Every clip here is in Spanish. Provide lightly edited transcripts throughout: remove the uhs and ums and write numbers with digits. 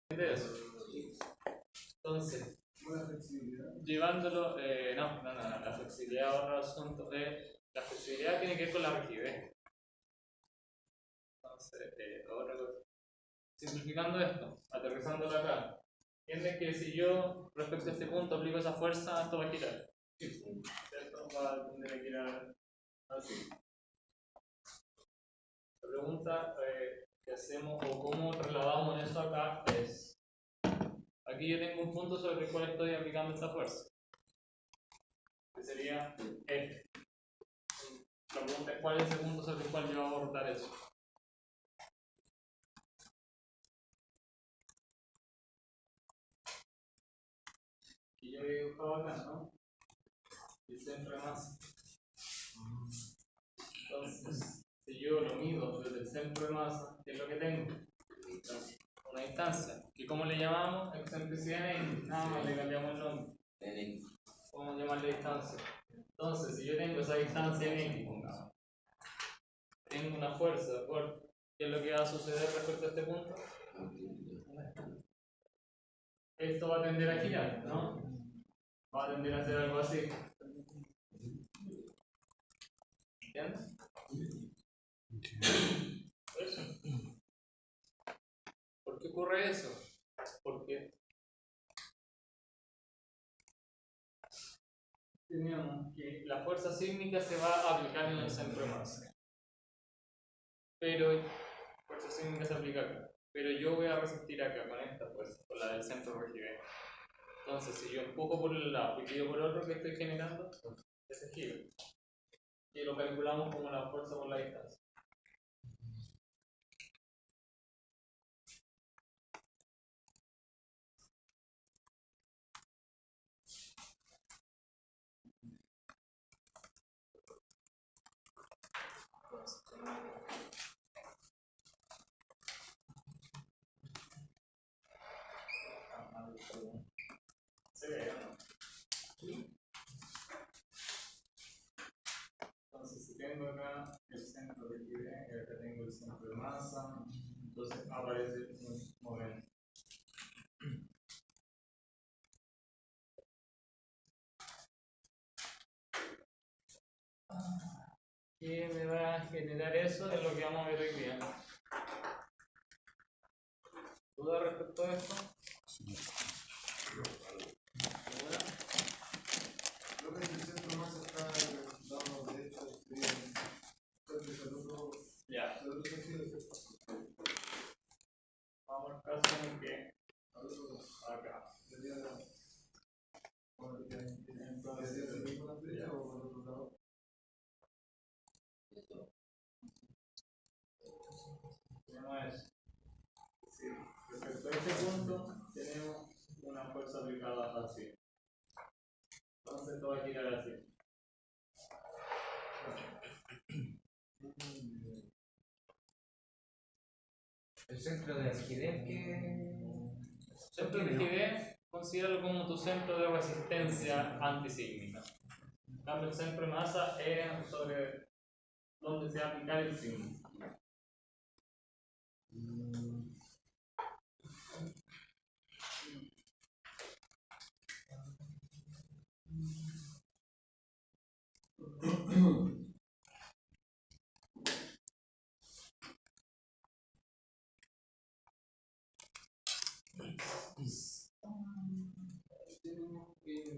de eso. Entonces, llevándolo, la flexibilidad es otro asunto. La flexibilidad tiene que ver con la rigidez. Entonces, otra cosa. Simplificando esto, aterrizándolo acá, entienden que si yo respecto a este punto aplico esa fuerza, esto va a girar. ¿Cierto? Va a tender a girar así. La pregunta que hacemos o cómo trasladamos eso acá es: aquí yo tengo un punto sobre el cual estoy aplicando esta fuerza, que sería F. La pregunta es: ¿cuál es el punto sobre el cual yo voy a abordar eso? Y yo he dibujado acá, ¿no? El centro de masa. Entonces, si yo lo mido desde el centro de masa, ¿qué es lo que tengo? Una distancia. ¿Y cómo le llamamos? Excentricidad en nada más le cambiamos el nombre. Vamos a llamarle distancia. Entonces, si yo tengo esa distancia en X, pongamos, tengo una fuerza por ¿qué es lo que va a suceder respecto a este punto? Esto va a tender a girar, ¿no? Va a tender a hacer algo así. ¿Entiendes? Eso. ¿Por qué ocurre eso? Porque tenemos que la fuerza sísmica se va a aplicar en el centro de masa. Pero fuerza sísmica se aplica acá. Pero yo voy a resistir acá con esta fuerza, con la del centro de rigidez. Entonces, si yo empujo por un lado y tiro por otro, que estoy generando ese giro. Y lo calculamos como la fuerza por la distancia. Entonces, si tengo acá el centro de rigidez y acá tengo el centro de masa, entonces aparece un momento. ¿Qué me va a generar eso? Es lo que vamos a ver hoy día. ¿Duda respecto a esto? ¿Alguna? Creo que el centro de masa está dando derecho a Ya. Vamos al caso en que acá. Tenemos eso. Sí. Respecto a este punto, tenemos una fuerza aplicada así. Entonces esto va a girar así. El centro de rigidez que... Centro de rigidez, considéralo como tu centro de resistencia antisísmica. En cambio, el centro de masa es sobre donde se va a aplicar el sísmo.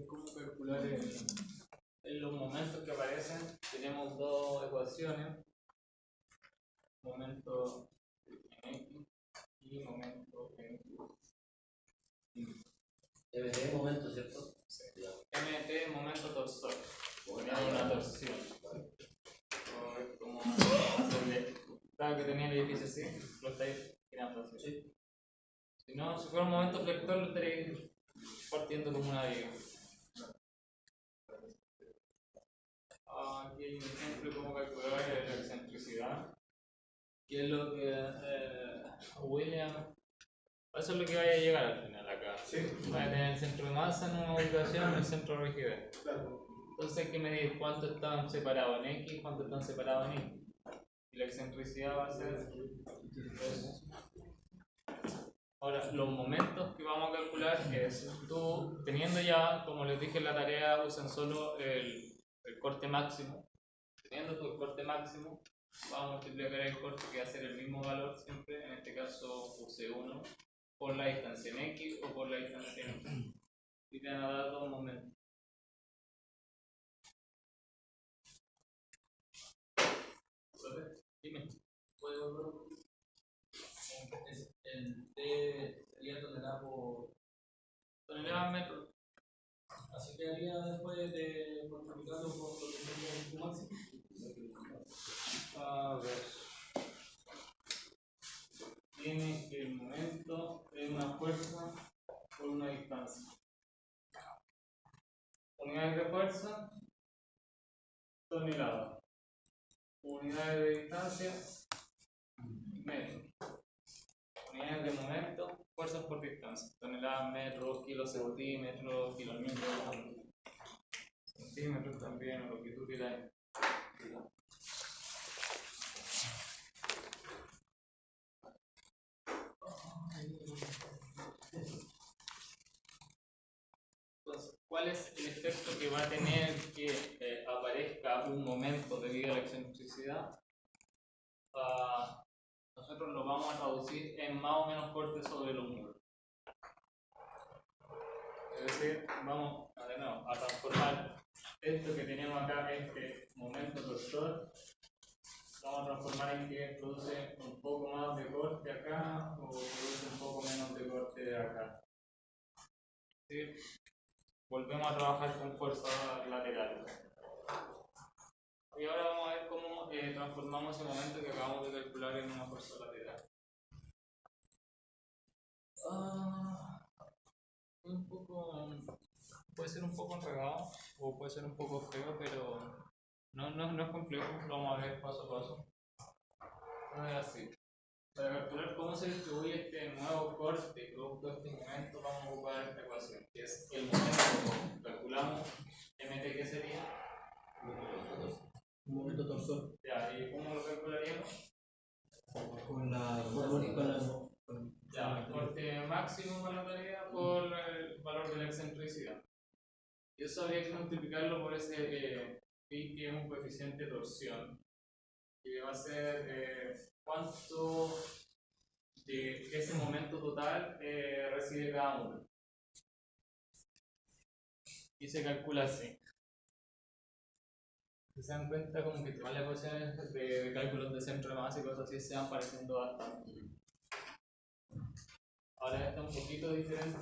¿Cómo calcular en los momentos que aparecen? Tenemos dos ecuaciones: momento en X y momento en Y. MT momento, ¿cierto? Sí. MT momento torsor. Tenía una torsión. Como hacerle. Claro que tenía el edificio así, lo estáis girando así. Sí. Si no, si fuera un momento flector, lo estaréis partiendo como una viga. Aquí hay un ejemplo de cómo calcular la excentricidad, que es lo que William. Eso es lo que vaya a llegar al final acá. Sí. Vaya a tener el centro de masa en una ubicación y el centro de rigidez. Claro. Entonces hay que medir cuánto están separados en X, cuánto están separados en Y. Y la excentricidad va a ser eso. los momentos que vamos a calcular es tú, teniendo ya, como les dije en la tarea, usen solo el corte máximo. Teniendo tú el corte máximo, vamos a multiplicar el corte que va a ser el mismo valor siempre, en este caso use 1, por la distancia en X o por la distancia en Y. Y te van a dar dos momentos. Dime. ¿Puedo volver un poquito? El T sería tonelada por Tonelada metro. así quedaría después de multiplicarlo por lo que sería el máximo. A ver. Tiene que el momento es una fuerza por una distancia. Unidades de fuerza, tonelada. Unidades de distancia, metro. Unidades de momento, fuerzas por distancia. Toneladas, metros, kilos, centímetros, kilómetros, centímetros también, o lo que tú quieras. Entonces, ¿cuál es el efecto que va a tener que aparezca un momento debido a la excentricidad? Nosotros lo vamos a traducir en más o menos corte sobre los muros. Es decir, vamos de nuevo a transformar esto que tenemos acá, este momento tortor, vamos a transformar en que produce un poco más de corte acá o produce un poco menos de corte de acá. ¿Sí? Volvemos a trabajar con fuerzas laterales. Y ahora vamos a ver cómo transformamos ese momento que acabamos de calcular en una fuerza lateral. Un poco, puede ser un poco enredado o puede ser un poco feo, pero no es complejo, lo vamos a ver paso a paso. No es así. Para calcular cómo se distribuye este nuevo corte producto de este momento, vamos a ocupar esta ecuación, que es el momento. Calculamos mt, ¿qué sería? Un momento torsor. Ya, ¿y cómo lo calcularíamos? Con la Ya, el corte máximo para la tarea por el valor de la excentricidad. Y eso habría que multiplicarlo por ese pi, que es un coeficiente de torsión, que va a ser cuánto de ese momento total recibe cada uno. Y se calcula así. Si se dan cuenta, como que todas las ecuaciones de cálculos de centro de masa y cosas así se van pareciendo bastante. Ahora está un poquito diferente.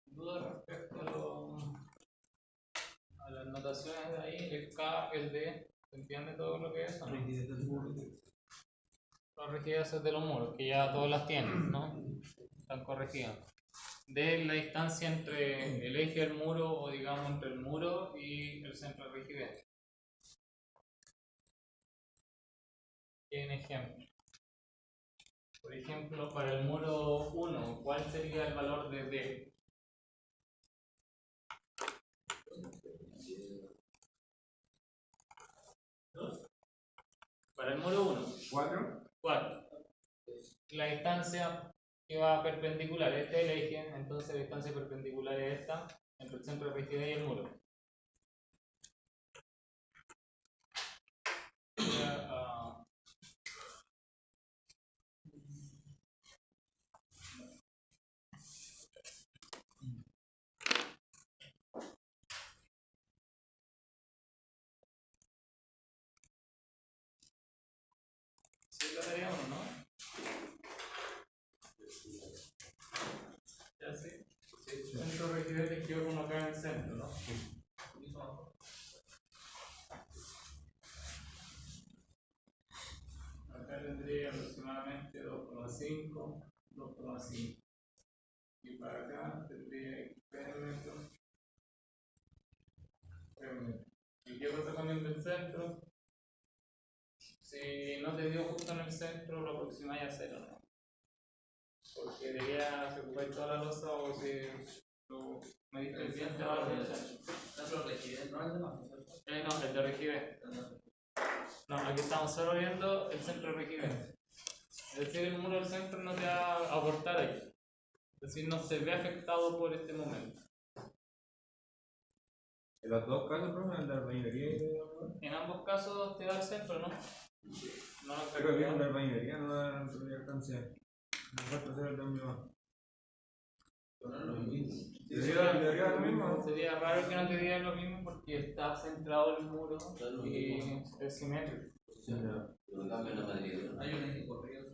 Duda respecto a las notaciones de ahí, el K, el D, ¿se entiende todo lo que es? ¿O no? Las rigideces de los muros, que ya todos las tienen, ¿no? Están corregidas. De la distancia entre el eje del muro, o digamos entre el muro y el centro de rigidez. Un ejemplo. Por ejemplo, para el muro 1, ¿cuál sería el valor de D? Para el muro 1. 4. La distancia que va perpendicular, este es el eje, entonces la distancia perpendicular es esta, entre el centro de rigidez y el muro. ¿Sí lo daría uno, no? ¿Ya sí? Sí. El centro de rigidez es que uno acá en el centro, ¿no? Acá tendría aproximadamente 2,5, 2,5. Y para acá tendría X perímetro, 3 metros. ¿Y qué pasa con el del centro? Si no te dio justo en el centro, lo aproximáis a 0, ¿no? Porque debería ocupar toda la losa o si lo mediste el bien, te va a dar el centro. ¿No es rigidez? ¿No es de más? No, el de rigidez. No, aquí estamos solo viendo el centro de rigidez. Es decir, el muro del centro no te va a aportar aquí. Es decir, no se ve afectado por este momento. En los dos casos, profe, el de albañilería y de... En ambos casos te da el centro, ¿no? No, Creo que el de albañilería no da alcance. No falta hacer el de mi mamá. ¿Debería lo mismo? Sería raro que no te diera lo mismo porque está centrado el muro y es simétrico. Hay un eje corrido.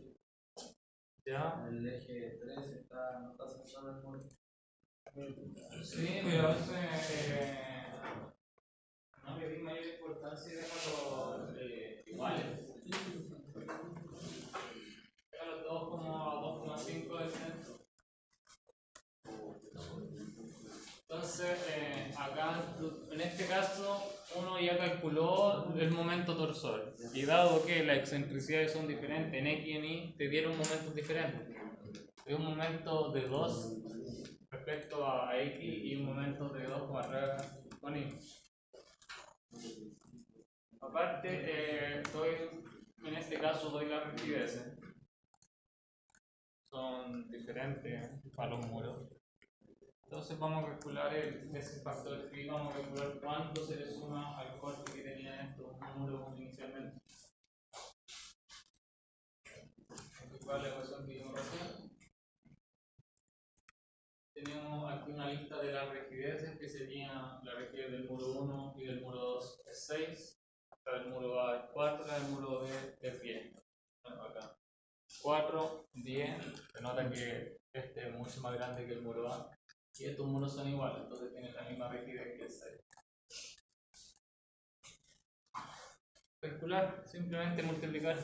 ¿Ya? El eje 3 no está centrado en el muro. Sí, pero a veces no le di mayor importancia y déjalo iguales. Déjalo todos como a 2,5 del centro. Entonces, acá en este caso, uno ya calculó el momento torsor. Y dado que las excentricidades son diferentes en X y en Y, te dieron momentos diferentes. Hay un momento de 2 respecto a X y un momento de 2 con Y. Aparte, en este caso doy las rigideces. Son diferentes para los muros. Entonces vamos a calcular ese factor phi, vamos a calcular cuánto se le suma al corte que tenían estos muros inicialmente. ¿Cuál es la ecuación que hicimos recién? Tenemos aquí una lista de las rigideces que sería la rigidez del muro 1 y del muro 2 es 6, la del muro A es 4, la del muro B es 10. Bueno, acá 4, 10, se nota que este es mucho más grande que el muro A. Y estos muros son iguales, entonces tienen la misma rigidez que el 6. Calcular, simplemente multiplicar.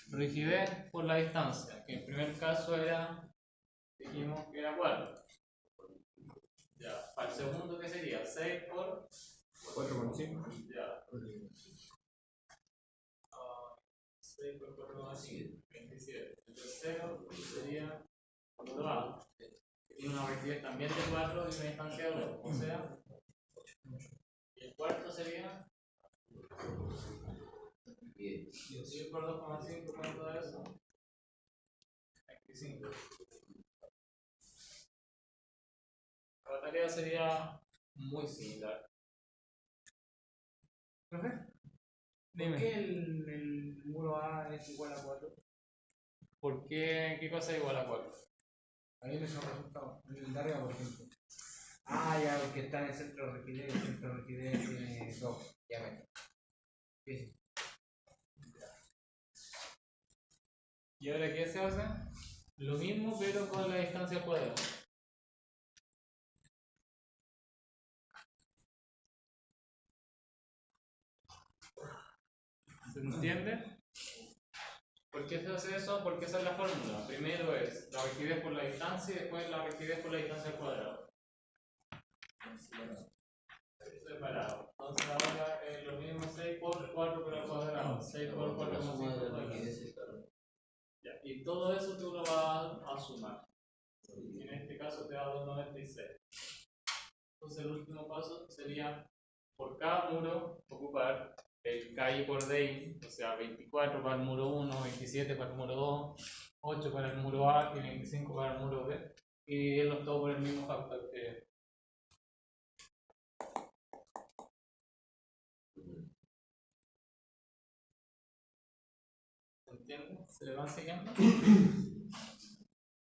Rigidez por la distancia, que en el primer caso dijimos que era 4. Ya, para el segundo, ¿qué sería? 6 por 4,5. ya. 6 por 4,5, 27. El tercero sería 2A. Tiene una rigidez también de 4 y una distancia de 2, o sea, y el cuarto sería 10 por 2,5, ¿cuánto da eso? 25. La tarea sería muy similar. ¿Profe? Dime. ¿Por qué el muro A es igual a 4? ¿Por qué? ¿Qué cosa es igual a 4? Ahí me son resultados. El de arriba, por ejemplo. Ah, ya, porque está en el centro de rigidez y el centro de rigidez tiene 2. Ya ven. Sí. ¿Y ahora qué se hace? Lo mismo, pero con la distancia al cuadrado. ¿Se entiende? ¿Por qué se hace eso? Porque esa es la fórmula. Primero es la rigidez por la distancia y después la rigidez por la distancia al cuadrado. Separado. Entonces ahora es lo mismo 6 por 4 por al cuadrado. 6 por 4 por 5 al cuadrado. Ya. Y todo eso tú lo vas a sumar. En este caso te da 2,96. Entonces el último paso sería por cada muro ocupar el KI por DI, o sea 24 para el muro 1, 27 para el muro 2, 8 para el muro A y 25 para el muro B, y dividirlos todos por el mismo factor que ¿se entiende? ¿Se le van siguiendo?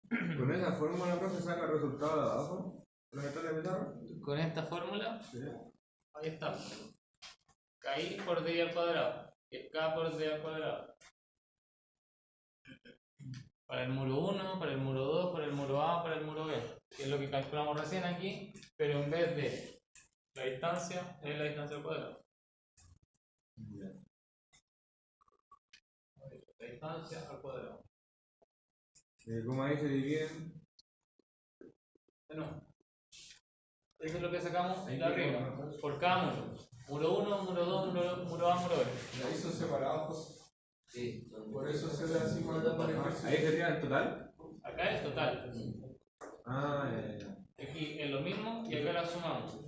Con esa fórmula, profe, saca el resultado de abajo. ¿Lo que está en la pizarra? Con esta fórmula, Sí. ahí está. KI por DI al cuadrado, y el K por D al cuadrado. Para el muro 1, para el muro 2, para el muro A, para el muro B, que es lo que calculamos recién aquí, pero en vez de la distancia, es la distancia al cuadrado. distancia al cuadrado. Como ahí se dividen. No. Eso es lo que sacamos de arriba, por cada muro. Muro 1, muro 2, muro A, muro B. Y ahí son separados. Sí, Por eso se ve así más de Ahí sería el total. Acá es total. Ah, ya. Aquí es lo mismo y acá la sumamos.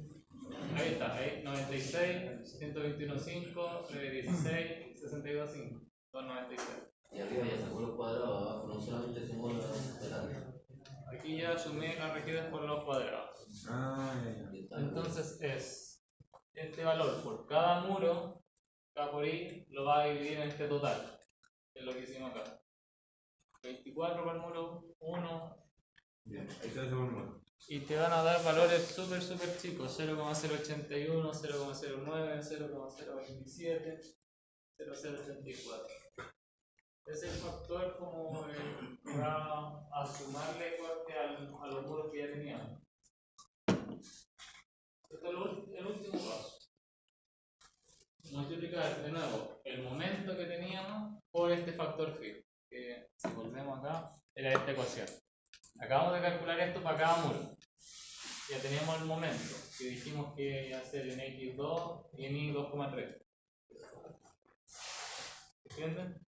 Ahí está, ahí 96, 121.5, 16, 62.5. Son 96. y arriba ya sacó los cuadrados, abajo no solamente sumó los totales. Aquí ya sumé las rigidez por los cuadrados. Ah, ya. Y está. Entonces es este valor por cada muro, K por I, lo va a dividir en este total. Es lo que hicimos acá. 24 por muro 1. Bien, ahí está el segundo. Y te van a dar valores súper chicos, 0,081, 0,09, 0,027, 0,084. Es el factor como que va a sumarle corte a los muros que ya teníamos. Esto es el último paso. Multiplicar de nuevo el momento que teníamos por este factor fijo, que si volvemos acá, era esta ecuación. Acabamos de calcular esto para cada muro. Ya teníamos el momento, que dijimos que iba a ser en X2 y en Y 2,3. ¿Entienden?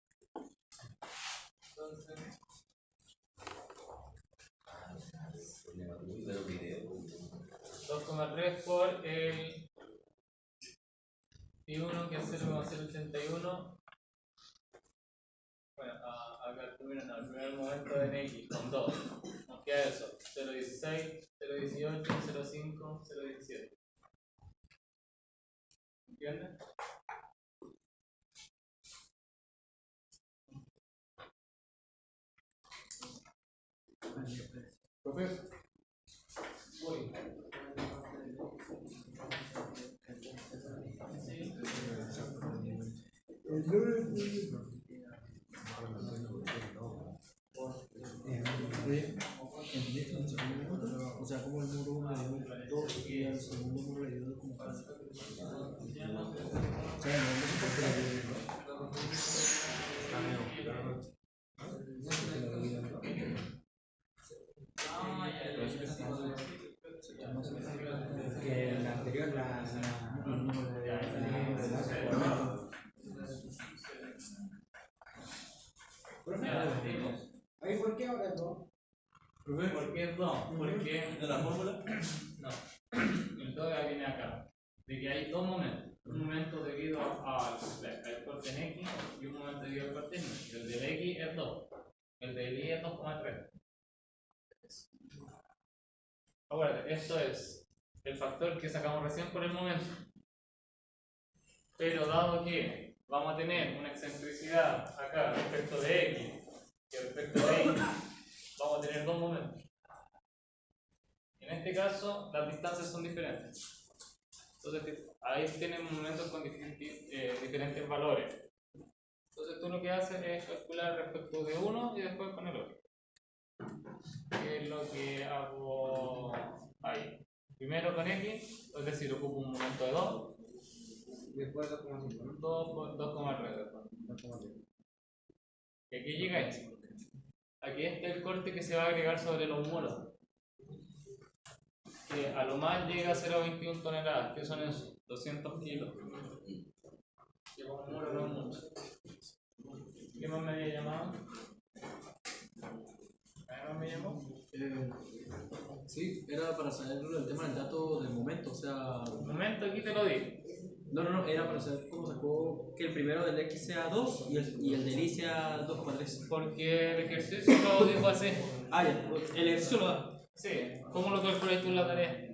Entonces, Pero video. 2,3 por el I1 que es 0,081. Bueno, acá el primer momento en X con 2. Nos queda eso: 0,16, 0,18, 0,5, 0,17. ¿Entienden? Profe, Voy. O sea, como el muro 1 le dio 2 y al segundo muro le dio 2 como casi. O sea, no sé por qué le dio 2. Que la anterior, ¿Ahí por qué ahora no? ¿Por qué 2? Porque ¿De la fórmula? no. El 2 ya viene acá. De que hay dos momentos. Un momento debido al corte en X y un momento debido al corte en Y. El del X es 2. El del Y es 2,3. Ahora, esto es el factor que sacamos recién por el momento. Pero dado que vamos a tener una excentricidad acá respecto de X y respecto de Y, vamos a tener dos momentos. En este caso, las distancias son diferentes. Entonces, ahí tienen momentos con diferentes valores. Entonces, tú lo que haces es calcular respecto de uno y después con el otro. Que es lo que hago ahí. Primero con X, es decir, ocupo un momento de 2. Después 2,5. 2 por 2,3. Y aquí llega esto. Aquí está el corte que se va a agregar sobre los muros. Que a lo más llega a 0,21 toneladas. ¿Qué son esos? 200 kilos. Que con un muro no es mucho. ¿Qué más me había llamado? ¿Qué más me llamó? Sí, era para saber el tema del dato del momento, o sea... Un momento, aquí te lo digo. No, era para saber cómo sacó que el primero del X sea 2 y el del Y sea 2,3. Porque el ejercicio lo dijo así. Ah, ya, el ejercicio lo da. Sí, ¿cómo lo calculas tú en la tarea?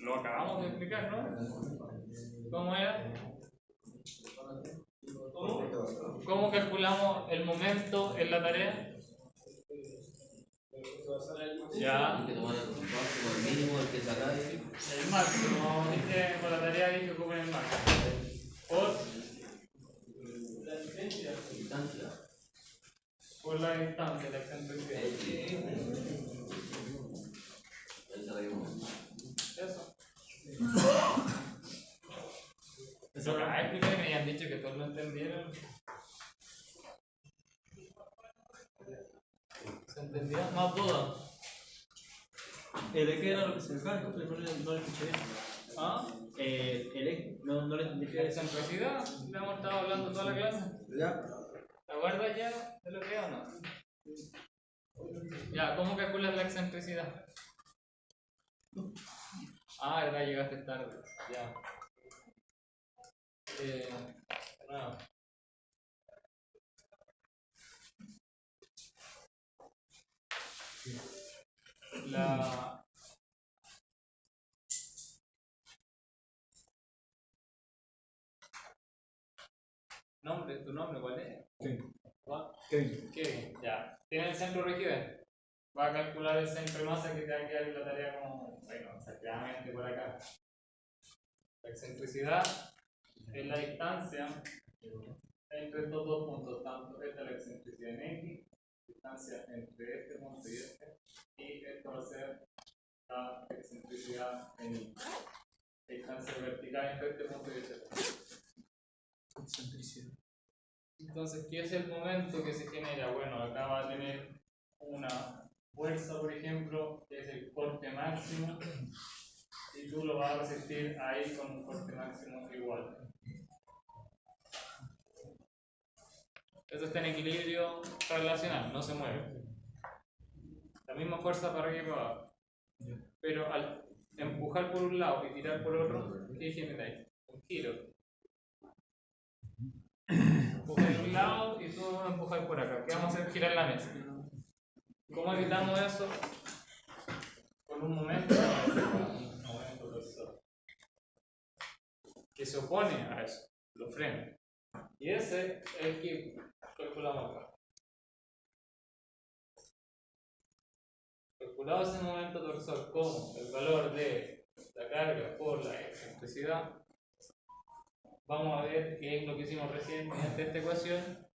Lo acabamos de explicar, ¿no? ¿Cómo era? ¿Cómo calculamos el momento en la tarea? Ya. Hay que tomar el máximo, el mínimo, el que sacáis. El máximo, dije con la tarea dije que ocupen el máximo. Por la distancia. Distancia. Por la distancia, la excentricidad. Ahí se reímos. Eso. Eso que expliqué, me habían dicho que todos lo entendieron. ¿Se entendía? ¿Más dudas? ¿El qué era lo que se me acaba? No le escuché bien. ¿Ah? No le entendí. ¿De excentricidad? Le hemos estado hablando toda la clase. ¿Ya? ¿Te acuerdas ya de lo que es o no? Ya, ¿cómo calculas la excentricidad? Ah, verdad, llegaste tarde. Ya. Bueno. La... ¿Tu nombre cuál es? ¿Va? Kevin, ya. Tiene el centro de rigidez. Va a calcular el centro de masa que te va a quedar en la tarea como, bueno, exactamente por acá. La excentricidad es la distancia entre estos dos puntos, tanto esta es la excentricidad en X, distancia entre este punto y este, y esto va a ser la excentricidad en Y. Distancia vertical entre este punto y este punto. Excentricidad. Entonces, ¿qué es el momento que se genera? Bueno, acá va a tener una fuerza, por ejemplo, que es el corte máximo, y tú lo vas a resistir ahí con un corte máximo igual. Eso está en equilibrio relacional, no se mueve. La misma fuerza para arriba y para abajo. Pero al empujar por un lado y tirar por otro, ¿qué generáis? Un giro. Empujar por un lado y tú empujar por acá. ¿Qué vamos a hacer? Girar la mesa. ¿Cómo evitamos eso? Con un momento torsor, que se opone a eso, lo frena. Y ese es el que calculamos acá. Calculado ese momento torsor como el valor de la carga por la excentricidad, vamos a ver qué es lo que hicimos recién mediante esta ecuación,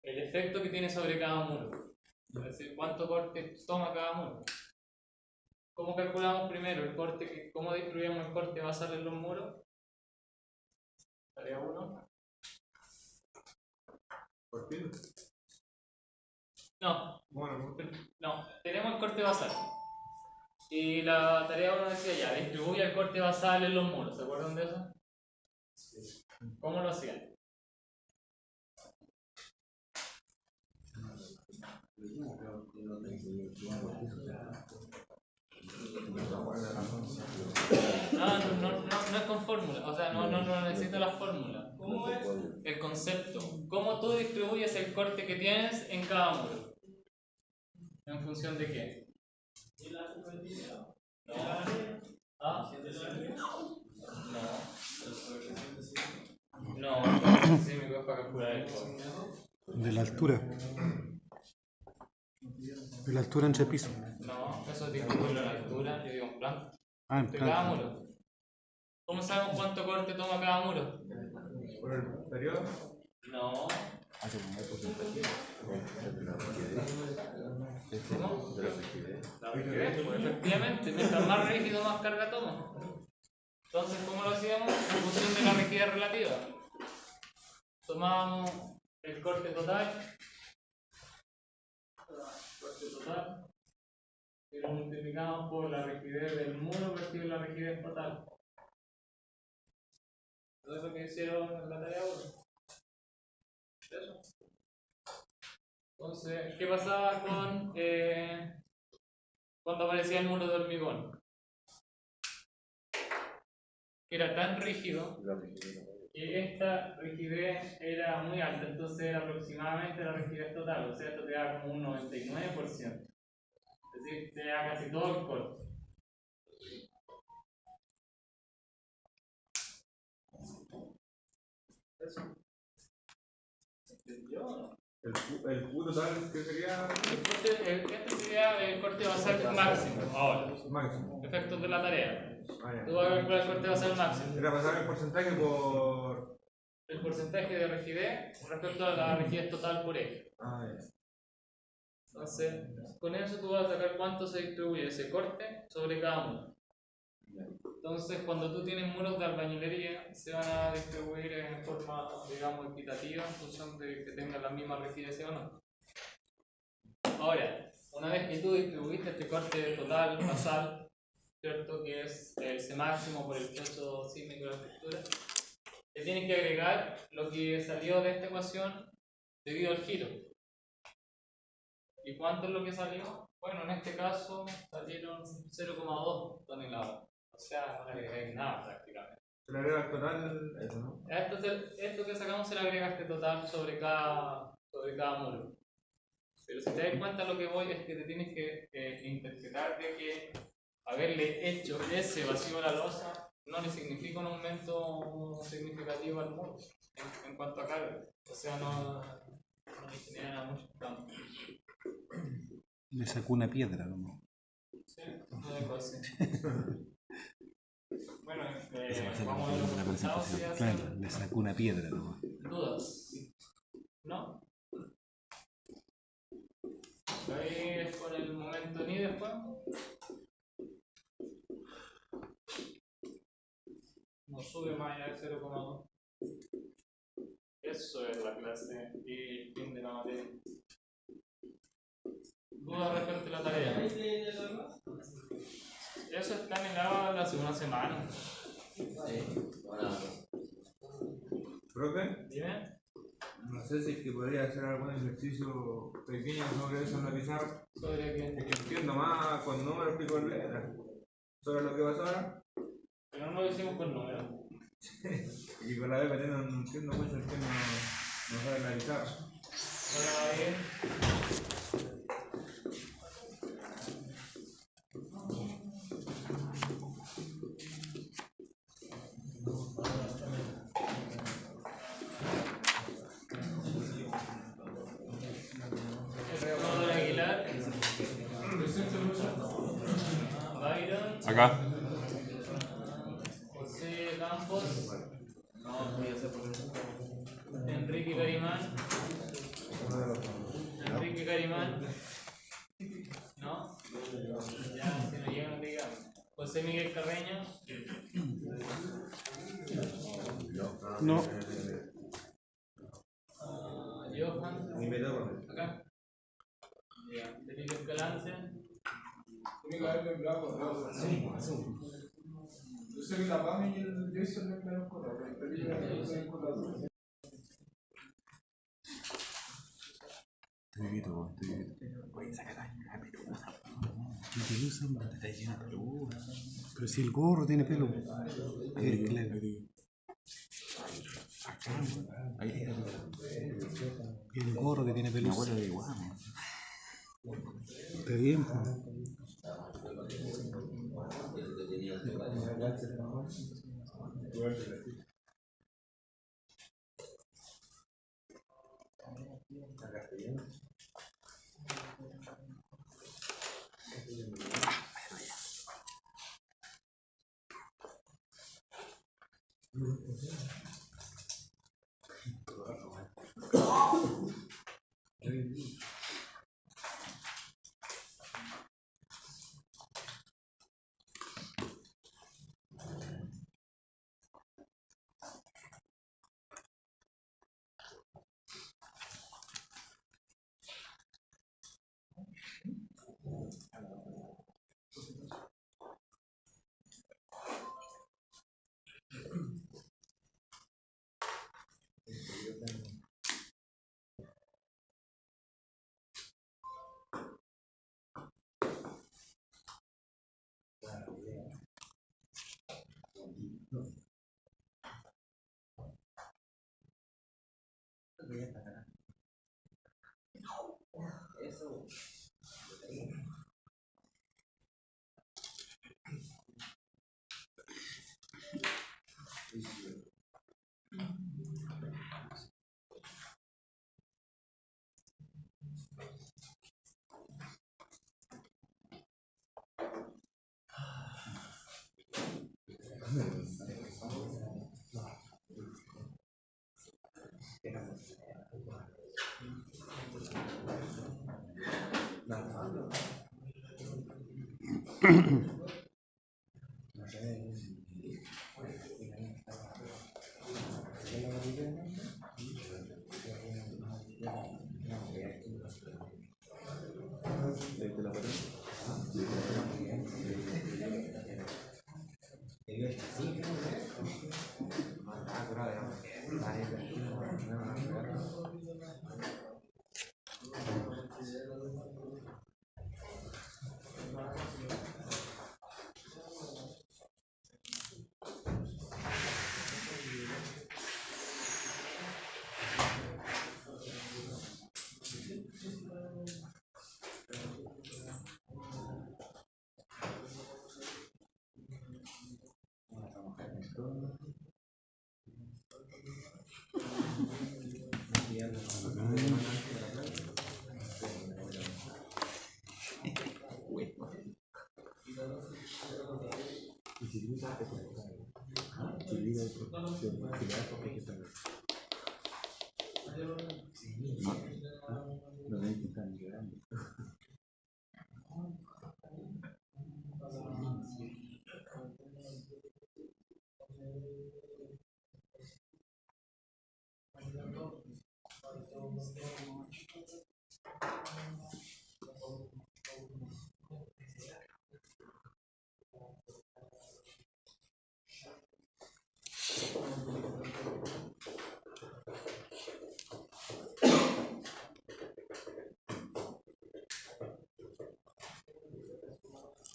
el efecto que tiene sobre cada muro. Es decir, cuánto corte toma cada muro. ¿Cómo calculamos primero el corte? ¿Cómo distribuimos el corte basal en los muros? Tarea 1. ¿Por qué? No, Bueno, no, tenemos el corte basal. Y la tarea 1 decía ya, distribuye el corte basal en los muros. ¿Se acuerdan de eso? Sí. ¿Cómo lo hacían? No es con fórmula, o sea, no necesito la fórmula. ¿Cómo es el concepto? ¿Cómo tú distribuyes el corte que tienes en cada muro? ¿En función de qué? ¿De la superficie? No. ¿Ah? No, sí me es para calcular el corte. De la altura. De la altura entre pisos. No, eso es distribuirlo en altura, yo digo en planta. Ah, en De cada planta. muro. ¿Cómo sabemos cuánto corte toma cada muro? ¿por el periodo? No. ¿Cómo? La rigidez, pues efectivamente, mientras más rígido más carga toma. Entonces, ¿cómo lo hacíamos? En función de la rigidez relativa. Tomábamos el corte total, y lo multiplicamos por la rigidez del muro vertido la rigidez total. ¿Eso es lo que hicieron en la tarea 1? ¿Eso? Entonces, ¿qué pasaba con cuando aparecía el muro de hormigón? Era tan rígido que esta rigidez era muy alta, entonces era aproximadamente la rigidez total, o sea, esto te da como un 99%. Es decir, te da casi todo el corte. ¿Eso? ¿Entendió o no? El Q total, ¿qué sería? Este sería el corte basal máximo, ahora. Máximo. Efectos de la tarea. Ah, ya. Tú vas a calcular el corte basal máximo. Era pasar el porcentaje por. El porcentaje de rigidez respecto a la rigidez total por eje. Ah, ya. Entonces, con eso tú vas a sacar cuánto se distribuye ese corte sobre cada muro. Entonces, cuando tú tienes muros de albañilería, se van a distribuir en forma, digamos, equitativa en función de que tengan la misma rigidez o no. Ahora, una vez que tú distribuiste este corte total basal, ¿cierto? Que es el C máximo por el peso sísmico de la estructura, le tienes que agregar lo que salió de esta ecuación debido al giro. ¿Y cuánto es lo que salió? Bueno, en este caso salieron 0,2 toneladas. O sea, no le agregáis nada prácticamente. Se le agrega al total eso, ¿no? Esto que sacamos se le agrega este total sobre cada módulo. Pero si te das cuenta, lo que voy es que te tienes que interpretar de que haberle hecho ese vacío a la losa no le significa un aumento significativo al muro en cuanto a carga. O sea, no le genera mucho campo. Le sacó una piedra, ¿no? Sí, algo así. Bueno, vamos a ver los resultados. ¿Sí? Claro, le sacó una piedra, ¿no? ¿Dudas? ¿No? Ahí es por el momento ni después. No sube más allá de 0,2. Eso es la clase y el fin de la materia. ¿Dudas respecto a la tarea? Eso está en la segunda semana. Ahora, ¿Profe? ¿Dime? No sé si es que podría hacer algún ejercicio pequeño sobre eso en la pizarra. ¿Sobre qué? Es que entiendo más con números que con letras. Sobre lo que pasó ahora. Pero no lo hicimos con números. Y con la BPT no entiendo mucho el tema, no sabe la pizarra. Ahora va bien. Rodolfo Aguilar. Byron. Acá. José Campos. Enrique Carimán. Enrique Carimán. ¿No? Ya, si no llega, no te diga. José Miguel Carreño. No. Johan. Ni me toca. Acá. Ya. Felipe Escalante. Tiene que haberle enviado correo. Sí. Yo sé que la PAMI y el Jason le enviaron correo, pero el Felipe le enviaron correo. Estoy vivo, estoy vivo. Voy a sacar la pelusa. ¿Qué pelusa? Está llena de pelusa. Pero si el gorro tiene pelo. Claro. Ahí. El gorro que tiene pelusa. Está bien, pues.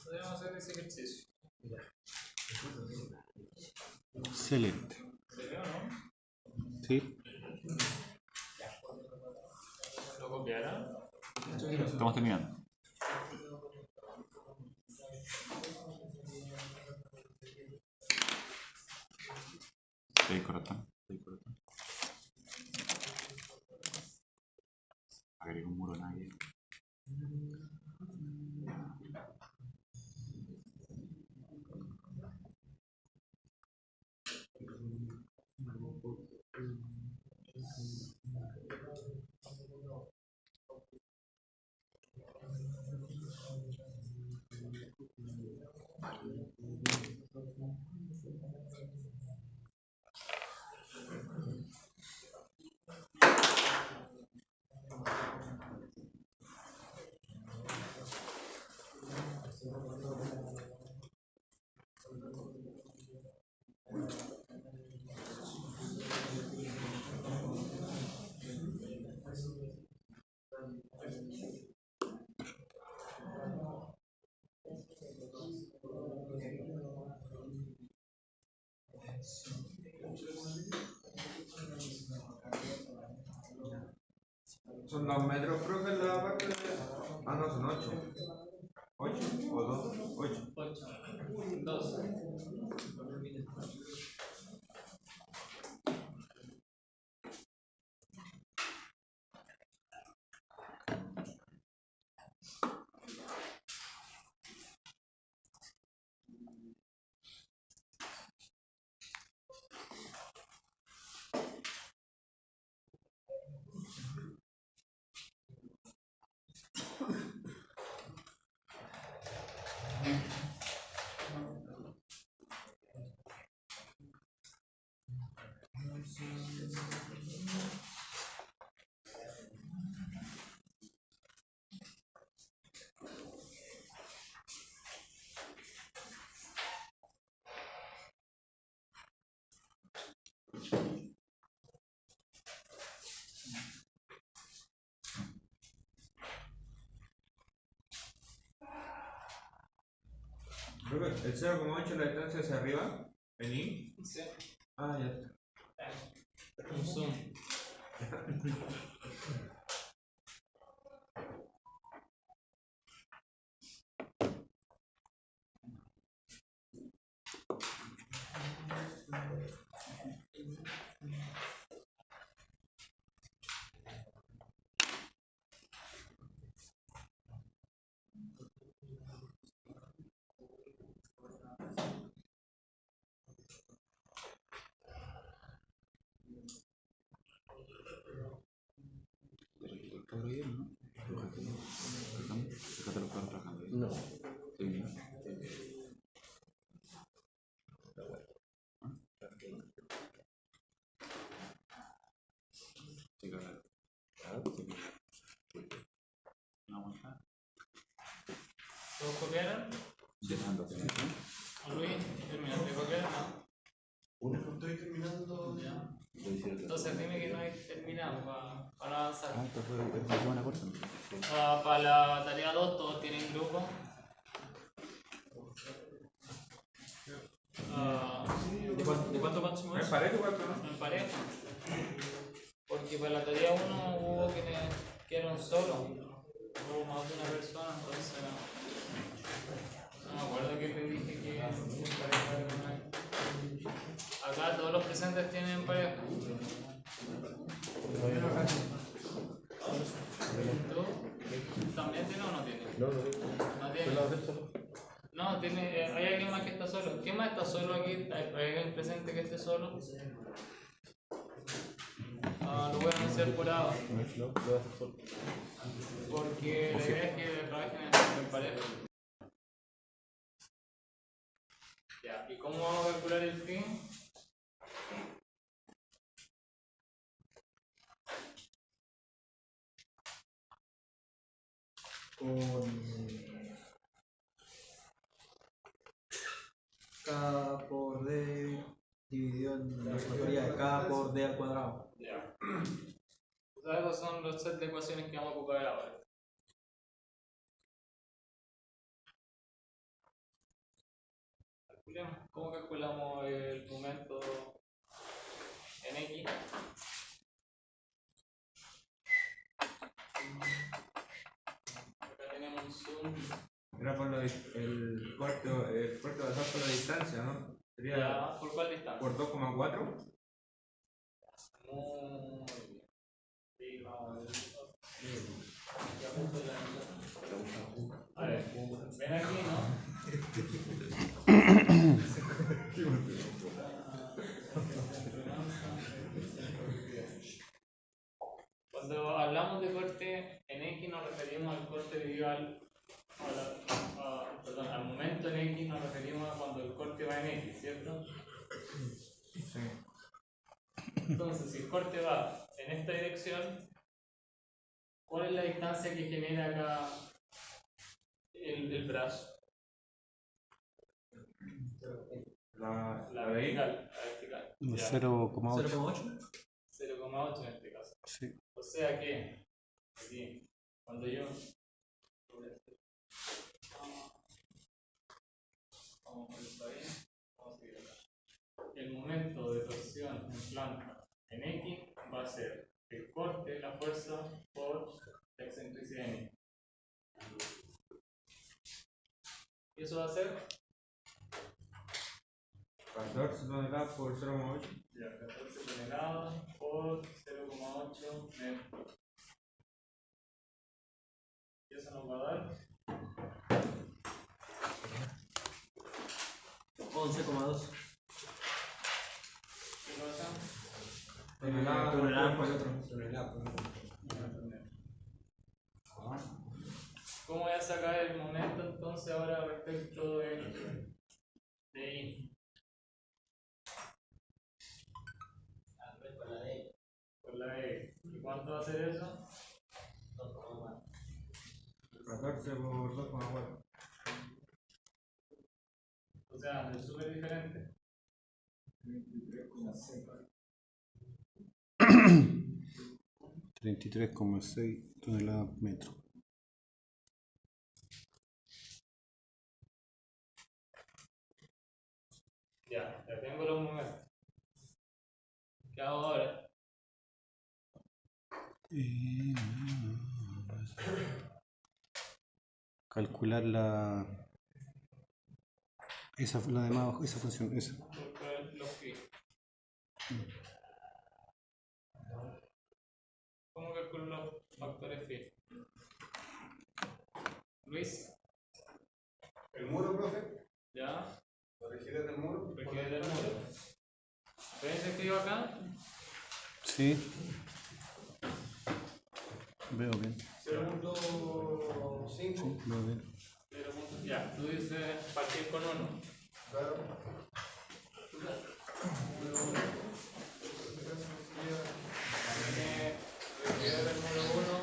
Podemos hacer ese ejercicio. Excelente. ¿Se ve o no? Sí. ¿Lo copiará? Estamos terminando. Sí, correcto. Agrego un muro nadie. Son 2 metros, creo que es la parte de... Ah, no, son 8. 8 o 2. 8. 8. 12. Creo que el 0,8 es la distancia hacia arriba. ¿En I? Sí. Ah, ya está. Un zoom. ¿Todo bien, no? Fíjate los cuadros trabajando. No. Sí, ¿no? Sí, claro. Vamos a... ¿Todos copiaron? Llenando. Luis, terminaste de copiar, ¿no? Uno. Estoy terminando. Ya. Lo hice Entonces dime que no hay terminado para avanzar. Ah, esto fue buena cosa. Para la tarea 2 todos tienen grupo. ¿De cuánto máximo ¿Me es? parece cuatro, no? En pareja. Porque para la tarea 1 hubo que era un solo. Hubo más de una persona, entonces no me acuerdo que te dije que en pareja era una. Acá todos los presentes tienen pareja. ¿Tú también tienes o no tienes? No tiene. No, tiene, hay alguien más que está solo. ¿Quién más está solo aquí? ¿Hay alguien presente que esté solo? Lo voy a anunciar por ahora. Porque la idea es que trabajen en pareja. Ya, ¿y cómo vamos a calcular el fin? Con K por D dividido en la sumatoria de K por D al cuadrado. Ya. O sea, esos son los sets de ecuaciones que vamos a ocupar ahora. Calculemos. ¿Cómo calculamos el momento en X? Acá tenemos un zoom. Era por el cuarto de pasar por la distancia, ¿no? Sería Ya, ¿por cuál distancia? por 2,4. Muy bien. Sí, vamos a ver. Ya puse la. A ver, ven aquí, ¿no? Cuando hablamos de corte en X nos referimos al corte debido perdón, al momento en X nos referimos a cuando el corte va en X, ¿cierto? Sí. Entonces, si el corte va en esta dirección, ¿cuál es la distancia que genera acá el brazo? La de ahí. La vertical. Ya. 0,8. 0,8. 0,8 en este caso. Sí. O sea que, aquí, cuando yo. Vamos a ponerlo ahí. Vamos a seguir acá. El momento de torsión en planta en X va a ser el corte de la fuerza por la excentricidad en X. ¿Y eso va a ser? 14 toneladas por 0,8. Ya, 14 toneladas por 0,8 metros. ¿Y eso nos va a dar? 11,2. ¿Qué pasa? Toneladas por el otro. ¿Cómo voy a sacar el momento entonces ahora respecto de I? Por la D. ¿Y cuánto va a ser eso? 14 por 2,4. O sea, es súper diferente. 33,6 toneladas por metro. Ya tengo los momentos. ¿Qué hago ahora? Calcular la de más abajo, esa función, esa. Calcular los phi. ¿Cómo calculo los factores phi? Luis, ¿El muro, profe? ¿ya? ¿La rigidez del muro? Rigidez del muro. ¿Ven que escribo acá? Sí. Veo bien. 0.5. Sí, veo bien. Ya, tú dices partir con 1. Claro. Rigidez del muro 1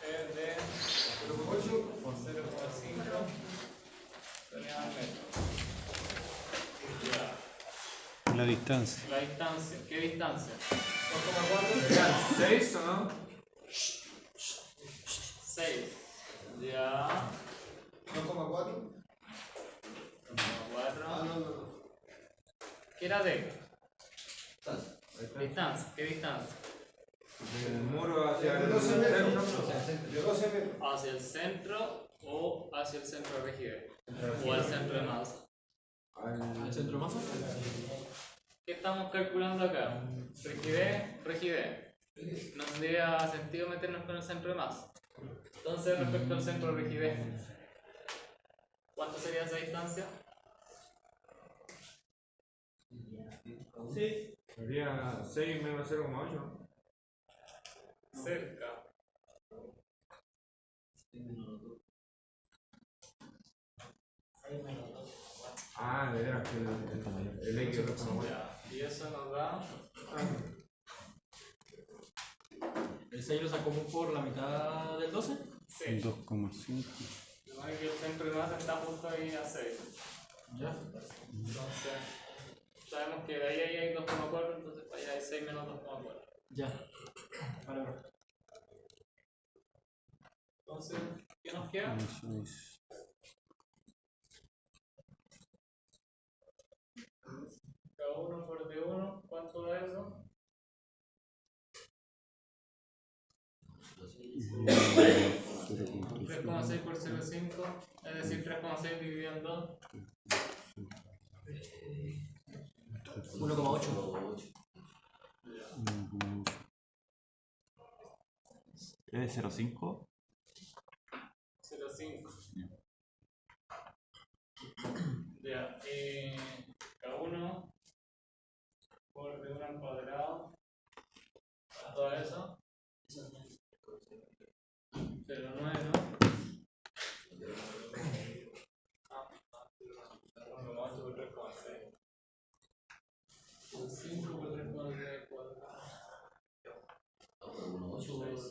es de 0.8. por 0,5 toneladas metro. Ya. La distancia. La distancia, ¿qué distancia? Serían 6 o no? 6. Ya. 2,4. 4. Ah, no. ¿Qué era D? Distancia. ¿Qué distancia? Del muro hacia De el 12 metros. centro. De 12 metros. ¿Hacia el centro o hacia el centro de rigidez? O al centro de masa. ¿Al centro de masa? ¿Qué estamos calculando acá? Rigidez. No tendría sentido meternos con el centro de masa. Entonces, respecto al centro de rigidez, ¿cuánto sería esa distancia? Sería 6 menos 0,8. Cerca. Ah, de veras que el X es 2,4. Ya. Y eso nos da. ¿El 6 lo sacamos por la mitad del 12? Sí. 2,5. Supone que el centro de masa está justo ahí a 6. Ya. Entonces, sabemos que de ahí hay 2,4, entonces para allá hay 6 menos 2,4. Ya. Vale, bro. Entonces, ¿qué nos queda? Eso es. K1 por D1, ¿cuánto da eso? 3,6 por 0,5, es decir, 3,6 dividido en 2. 1,8. ¿Es 0,5? 0,5. Ya, K1 por D1 al cuadrado. Todo eso. 0,9, ¿no? Como 8 por 3,6. 5 por 3,6 cuadrado. 6.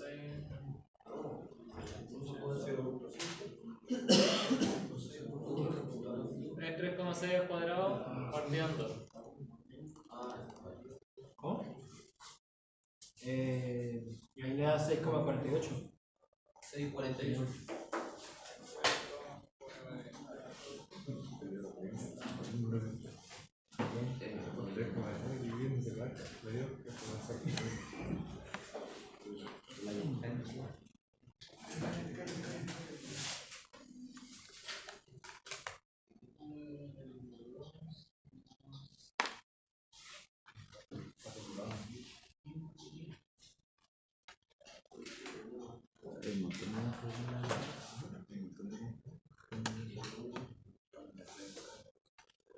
Es 3,6 al cuadrado partiendo. ¿Cómo? Ahí le da 6,48. 6,48.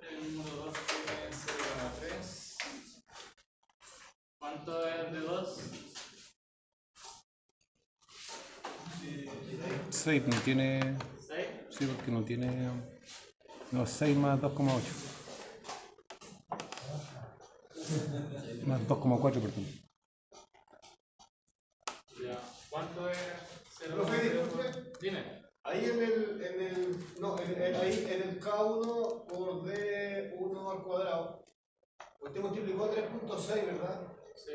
El número 2 tiene 0,3. ¿Cuánto es de 2? 6 no tiene. 6. Sí, porque no tiene. No, 6 más 2,8. Más 2,4, perdón. Ya. ¿Cuánto es Profe, 0,3? disculpe. Dime. Ahí ahí en el K1 por D1 al cuadrado, usted multiplicó 3,6, ¿verdad? Sí.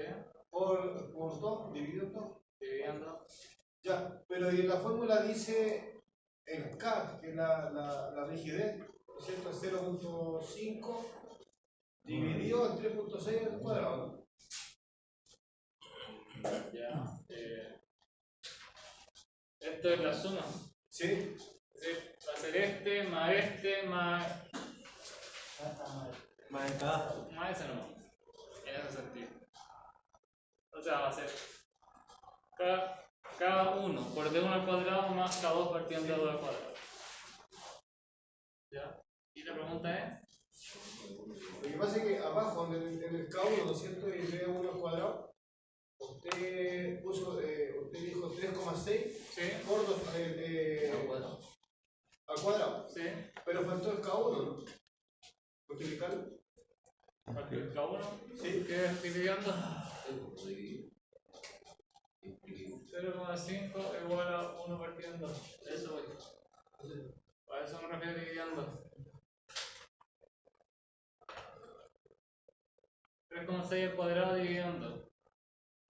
Por 2, dividido en 2. Dividiendo. Ya, pero y en la fórmula dice el K, que es la rigidez, ¿no es cierto? 0,5 dividido en 3,6 al cuadrado, ¿no? Ya. Esto es la suma. Sí. Es decir, va a ser este más Más en cada. más ese no. En ese sentido. O sea, va a ser K1 por D1 al cuadrado más K2 partiendo de 2 al cuadrado. ¿Ya? Y la pregunta es. Lo que pasa es que abajo, en el K1, ¿no es cierto? Y D1 al cuadrado, usted dijo 3,6 Sí. por 2 al cuadrado. Sí. Pero faltó el K1, ¿no? ¿Multiplicarlo? Parte del K1. Sí. ¿Qué estoy dividiendo? 0,5 igual a 1 partiendo. Eso voy. A eso me refiero dividiendo. 3,6 al cuadrado dividiendo.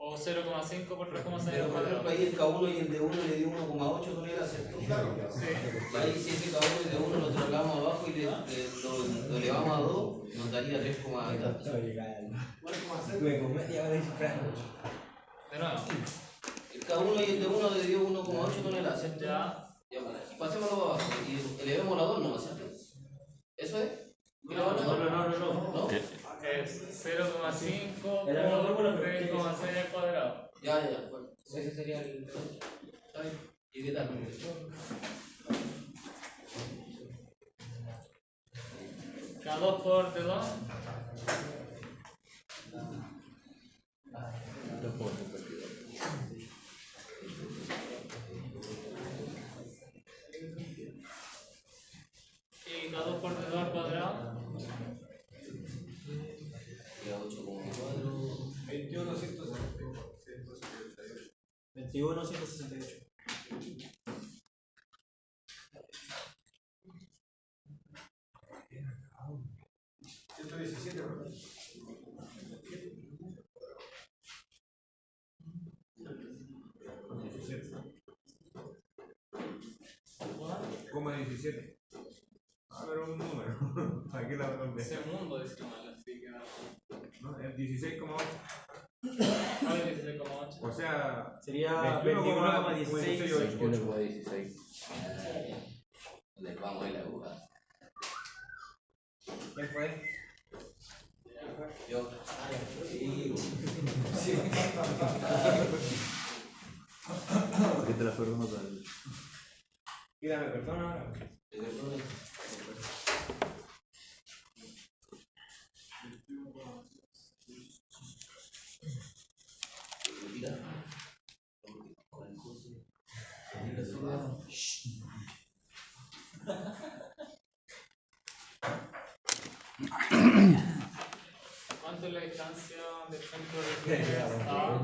O 0,5 por 3,6 Pero al por ejemplo cuadrado. ahí el K1 y el D1 le dio 1,8 toneladas, ¿cierto? Claro. Sí. Y ahí si ese K1 y D1 lo trasladamos abajo y lo elevamos a 2, nos daría 3, tanto. Luego, media hora disparando. De nuevo. El K1 y el D1 le dio 1,8 toneladas, ¿cierto? Ya. Ya, pues, y pasémoslo abajo y elevemos la 2 nomás, ¿cierto? ¿Eso es? No. ¿No? Es 0,5 por 3,6 al cuadrado. Ya, bueno. Ese sería el. Está bien. ¿Y qué tal? K2 por D2. Y K2 por D2 al cuadrado. Ya 8,4. 21, 168. 21, 168. Como 17. A ver, un número. Aquí la redondea. Segundo decimal, así que ¿No? Es 16,8. no es 16,8. O sea, Sería 21,16. 21,16. Le vamos a ir la aguja. ¿Quién fue? Yo. ¿Qué te la fueron a dar? Pídame perdón ahora. Te perdono. Mira. ¿Cuánto es la distancia del centro de referencia a?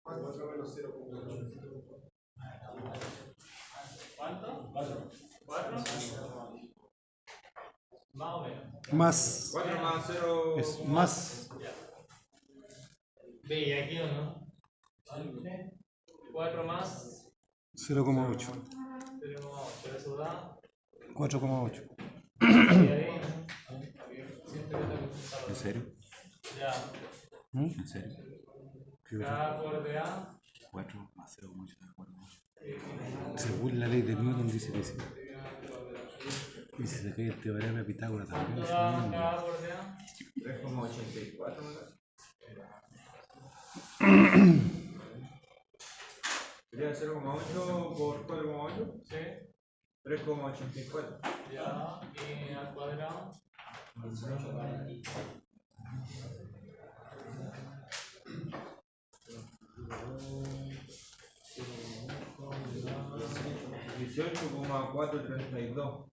4 menos 0,8. ¿Cuánto? 4. Más o menos. Más. 4 más 0. Es más. Ve, ¿y aquí o no? 4 más 0,8. 0,8. Eso da. 4,8. Y ahí. Siento que tengo que ¿En serio? Ya. ¿En serio? K por DA. 4 más 0,8 da 4,8. Según la ley de Newton dice que sí. Y si se cae el teorema de Pitágoras también. ¿Cuánto dice da lo mismo. K por DA? 3,84. Sería 0,8 por 4,8. Sí. 3,84. Ya. Y al cuadrado. 18,432.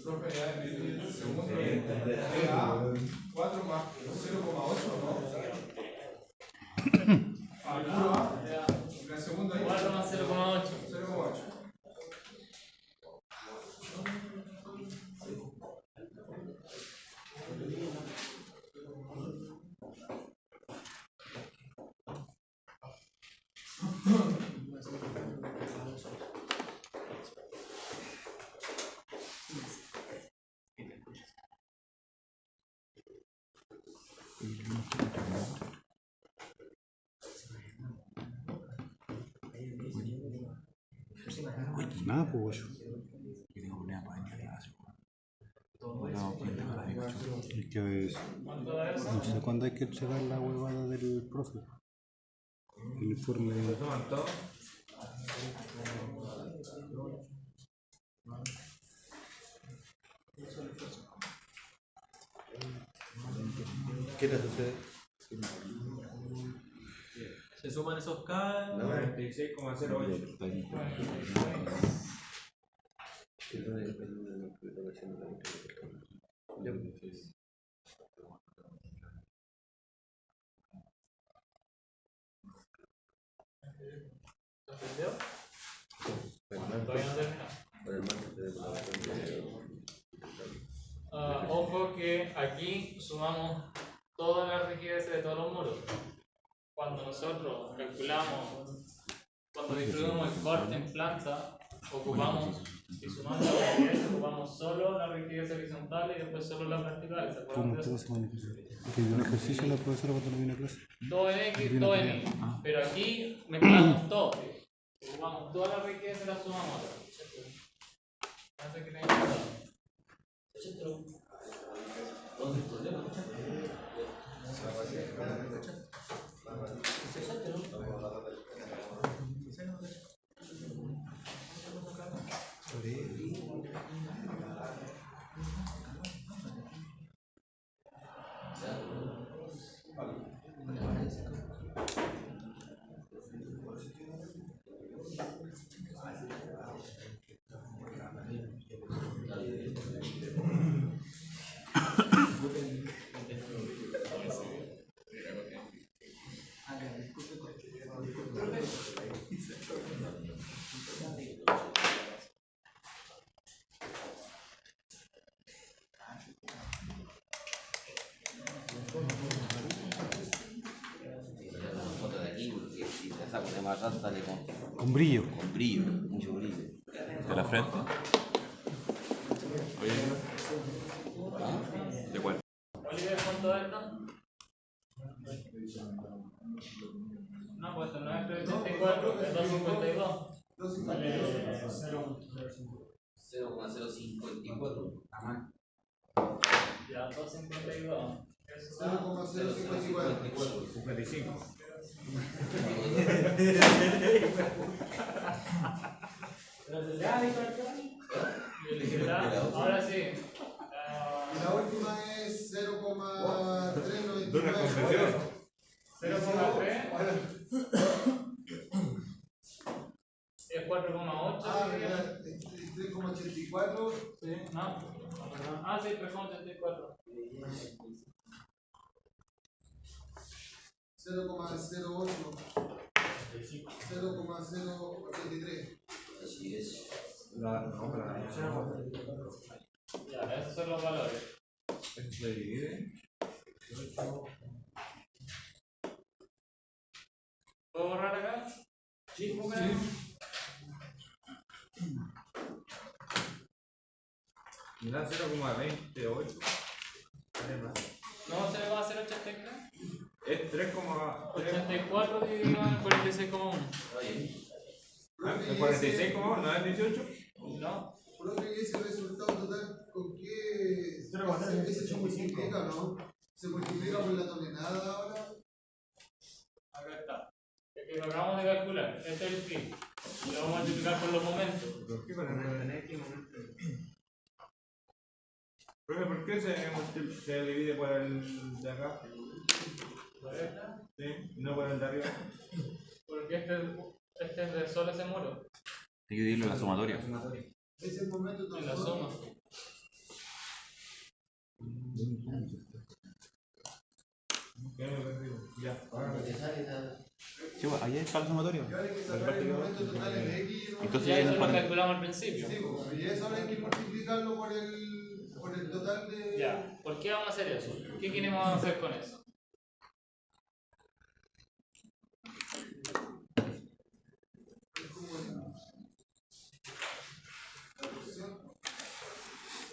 Profe, ya en el segundo DA, 4 más 0,8, ¿no? Ah, puro A. Ya. En la segunda ahí. 4 más 0,8. 0,8. Nada, pues yo. Tengo una paña de asco. Es que ¿Cuánto da eso? no sé cuándo hay que entregar la huevada del profe. El informe. ¿Lo toman todo? ¿Qué le sucede? Se suman esos K. 96,08. ¿Entendió? Todavía no termina. Ojo que aquí sumamos todas las rigideces de todos los muros. Cuando nosotros calculamos, cuando distribuimos el corte en planta, ocupamos, si sumamos la rigidez, ocupamos solo la rigidez horizontal y después solo las verticales. ¿Se acuerdan ¿Cómo de te eso? vas a manejar? Que dio un ejercicio la profesora cuando no vino a clase. Todo en X, todo en Y. Pero aquí mezclamos todo. Ocupamos todas las rigideces y las sumamos. No sé qué tenés que hacer. ¿Dónde el problema? Sale Con brillo. con brillo, mucho brillo. ¿De la frente? Oye, ¿de cuál? Oliver, ¿cuánto es esto? No, pues esto no es 384, es 252. Vale 0,054. ya 252. Eso da 0,054. 55. ahora sí. Y la última es 0,399. Dura conversión. 0,3 es 4,8. Ah, verdad, es 3,84. Sí, no. Ah, sí, 3,84. 0,08. 0,083. Así es. Ya, esos son los valores. Se divide. ¿Puedo borrar acá? Sí, Me da 0,28. No se le va a hacer 83. Es 3,3. 84 dividido en 46,1. ¿El 46,1 no es 18? No. Profe, ¿y ese resultado total con qué ese se multiplica, no? ¿Se multiplica por la tonelada ahora? Acá está. El que acabamos de calcular. Este es el pi. Y lo vamos a multiplicar por los momentos. ¿Por qué para tener que momento? Profe, ¿por qué se divide por el de acá? ¿Por esta? ¿Sí? ¿Y no por el de arriba? Porque este es de solo ese muro. Hay que dividirlo en la sumatoria. Es el momento En la suma. Ya. Sí, pues, ahí está la sumatoria. Y ahora hay que sacar el momento total en X. ¿no? Entonces, Ya en eso el lo panel. calculamos al principio. Sí, pues, y eso ahora hay que multiplicarlo por el total de. Ya. ¿Por qué vamos a hacer eso? ¿Qué queremos hacer con eso?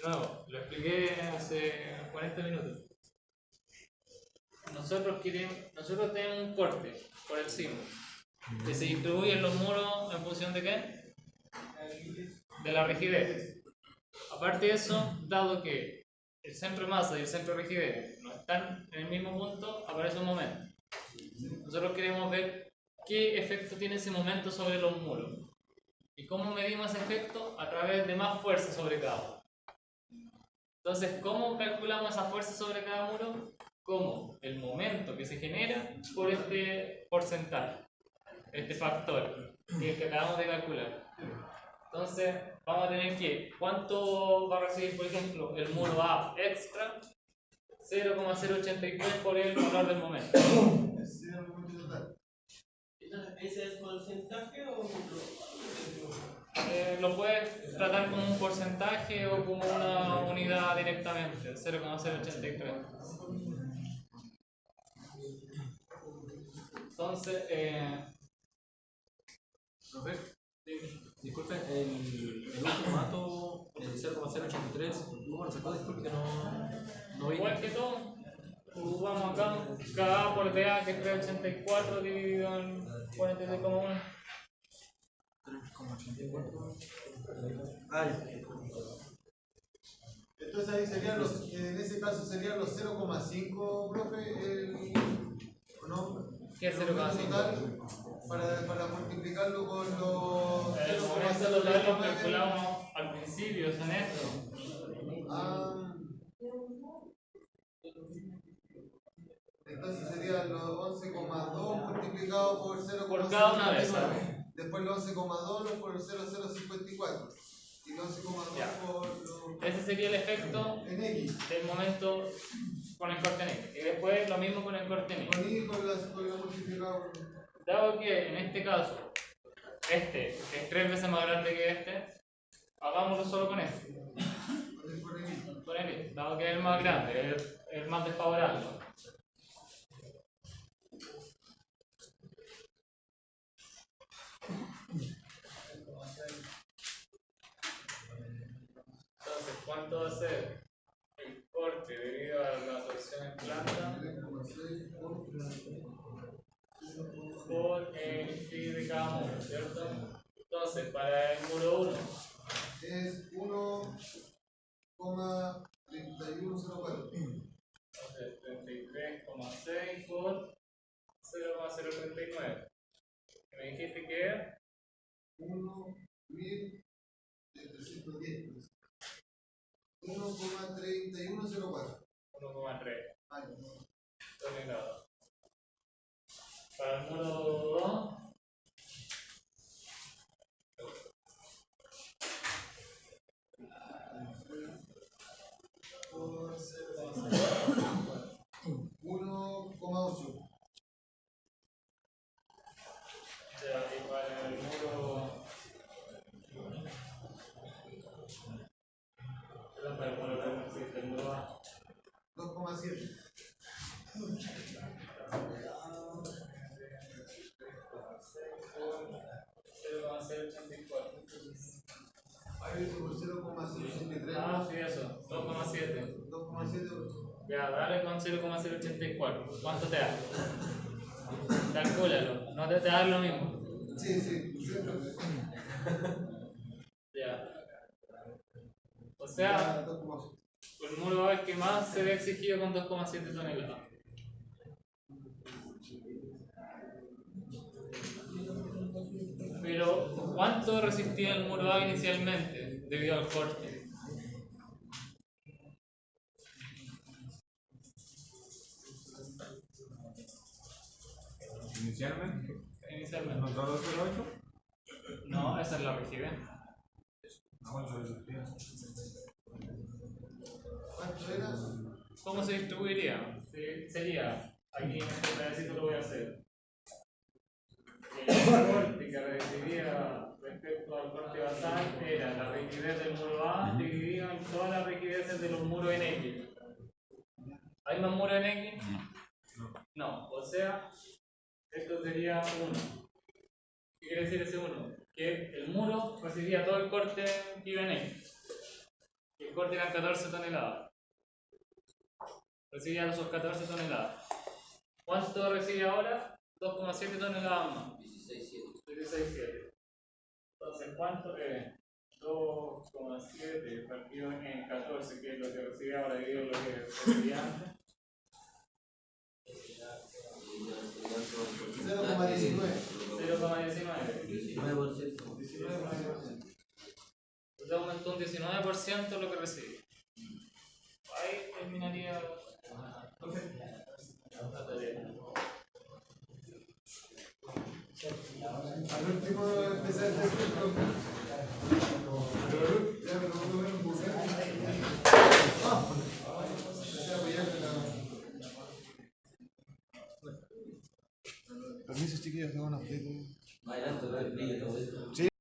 De nuevo, lo expliqué hace 40 minutos. Nosotros tenemos un corte por encima que se distribuye en los muros en función de qué? De la rigidez. Aparte de eso, dado que el centro de masa y el centro de rigidez no están en el mismo punto, aparece un momento. Nosotros queremos ver qué efecto tiene ese momento sobre los muros. ¿Y cómo medimos ese efecto? A través de más fuerza sobre cada uno. Entonces, ¿cómo calculamos esa fuerza sobre cada muro? Como el momento que se genera por este porcentaje, este factor que acabamos de calcular. Entonces, vamos a tener que, ¿cuánto va a recibir, por ejemplo, el muro A extra? 0,083 por el valor del momento. ¿Ese es porcentaje o Lo puedes tratar como un porcentaje o como una unidad directamente, 0,083. Entonces, Profe, disculpe, el último dato, el 0,083, ¿cómo lo sacó? Disculpe que no vi. igual que todo, vamos acá, K por DA que es 384 dividido en 46,1. 3,84. Entonces ahí serían los, en ese caso serían los 0,5, profe, ¿o no? ¿Qué es El momento 0,5? total, para multiplicarlo con los El momento total lo calculamos al principio, son estos. Ah, entonces serían los 11,2 multiplicado por 0,059. Por cada una de esas. Después los 11,2 por 0,054. Y los 11,2 Ya. por los... Ese sería el efecto En X. del momento con el corte en X. Y después lo mismo con el corte en X. Con Y con la multiplicado por... Dado que en este caso este es 3 veces más grande que este, hagámoslo solo con este. Con el Y. Dado que es el más grande, es el más desfavorable. Entonces, ¿cuánto va a ser el corte debido a la absorción en planta por el phi de cada muro, ¿cierto? Entonces, para el muro 1, Es 1,3104. entonces 33,6 por 0,039. Me dijiste que era 1.310. 1,3104. 1,3 Ah, no. toneladas. Para el muro 2, Por 1,8. ya, y para el muro. Perdón, para el muro 3 no existe, el muro A. 2,7. Ahí por 0,083. Ah, sí, eso, 2,7. 2,7. Ya, dale con 0,084. ¿Cuánto te da? Calcúlalo, no te da lo mismo. Sí, siempre. Ya. O sea, 2,8. el muro A es que más se ve exigido con 2,7 toneladas. Pero, ¿cuánto resistía el muro A inicialmente debido al corte? Inicialmente, Inicialmente. ¿no solo 0,8? No, esa es la rigidez. ¿Cuánto existía? ¿Cuánto era? ¿Cómo se distribuiría? Sería, aquí en este pedacito lo voy a hacer. El corte que recibiría respecto al corte basal era la rigidez del muro A dividida en todas las rigideces de los muros en X. ¿Hay más muros en X? No, o sea, esto sería 1. ¿Qué quiere decir ese 1? Que el muro recibía todo el corte que iba en X. El corte eran 14 toneladas. Recibía esos 14 toneladas. ¿Cuánto recibe ahora? 2,7 toneladas más. 16,7. Entonces, ¿cuánto es? 2,7 partido en 14, que es lo que recibe ahora, dividido lo que recibía antes. 0,19. 0,19. 19%. 19,19. Entonces aumentó un 19% lo que recibe. Ahí terminaría la tarea. Al último empecé a hacer Permiso, chiquillos, que van a abrir. Más adelante, ¿no? El brillo, todo eso. Sí.